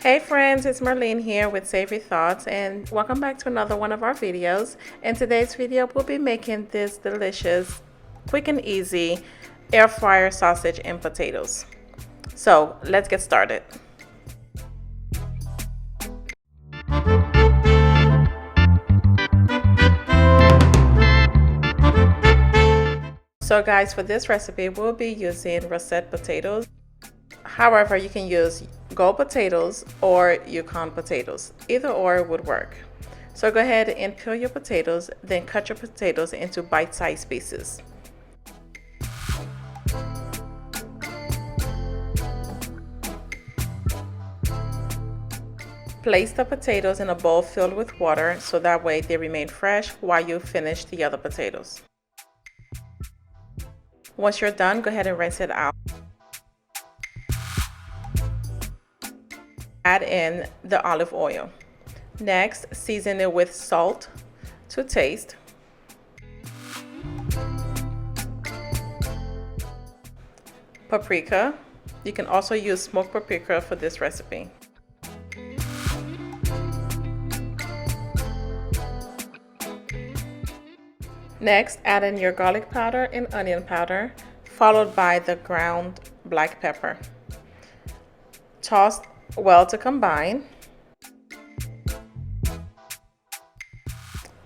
Hey friends, it's Marlene here with Savory Thoughts, and welcome back to another one of our videos. In today's video, we'll be making this delicious, quick and easy air fryer sausage and potatoes. So let's get started. So guys, for this recipe, we'll be using russet potatoes. However, you can use gold potatoes or Yukon potatoes. Either or would work. So go ahead and peel your potatoes, then cut your potatoes into bite-sized pieces. Place the potatoes in a bowl filled with water so that way they remain fresh while you finish the other potatoes. Once you're done, go ahead and rinse it out. Add in the olive oil. Next, season it with salt to taste. Paprika. You can also use smoked paprika for this recipe. Next, add in your garlic powder and onion powder, followed by the ground black pepper. Toss well to combine.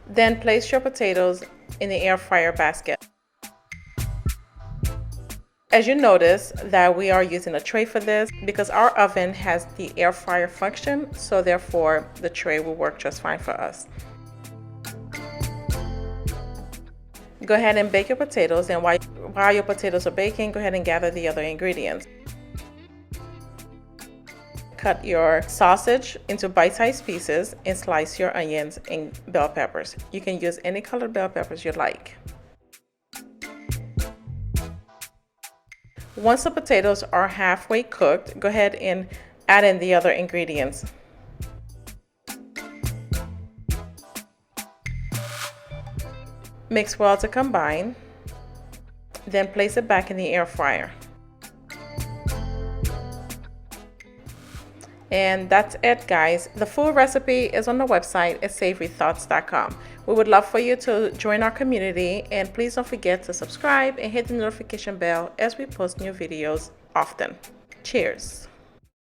Then place your potatoes in the air fryer basket. As you notice that we are using a tray for this because our oven has the air fryer function, so therefore the tray will work just fine for us. Go ahead and bake your potatoes, and while your potatoes are baking, go ahead and gather the other ingredients. Cut your sausage into bite-sized pieces and slice your onions and bell peppers. You can use any colored bell peppers you like. Once the potatoes are halfway cooked, go ahead and add in the other ingredients. Mix well to combine, then place it back in the air fryer. And that's it, guys. The full recipe is on the website at savorythoughts.com. We would love for you to join our community, and please don't forget to subscribe and hit the notification bell as we post new videos often. Cheers.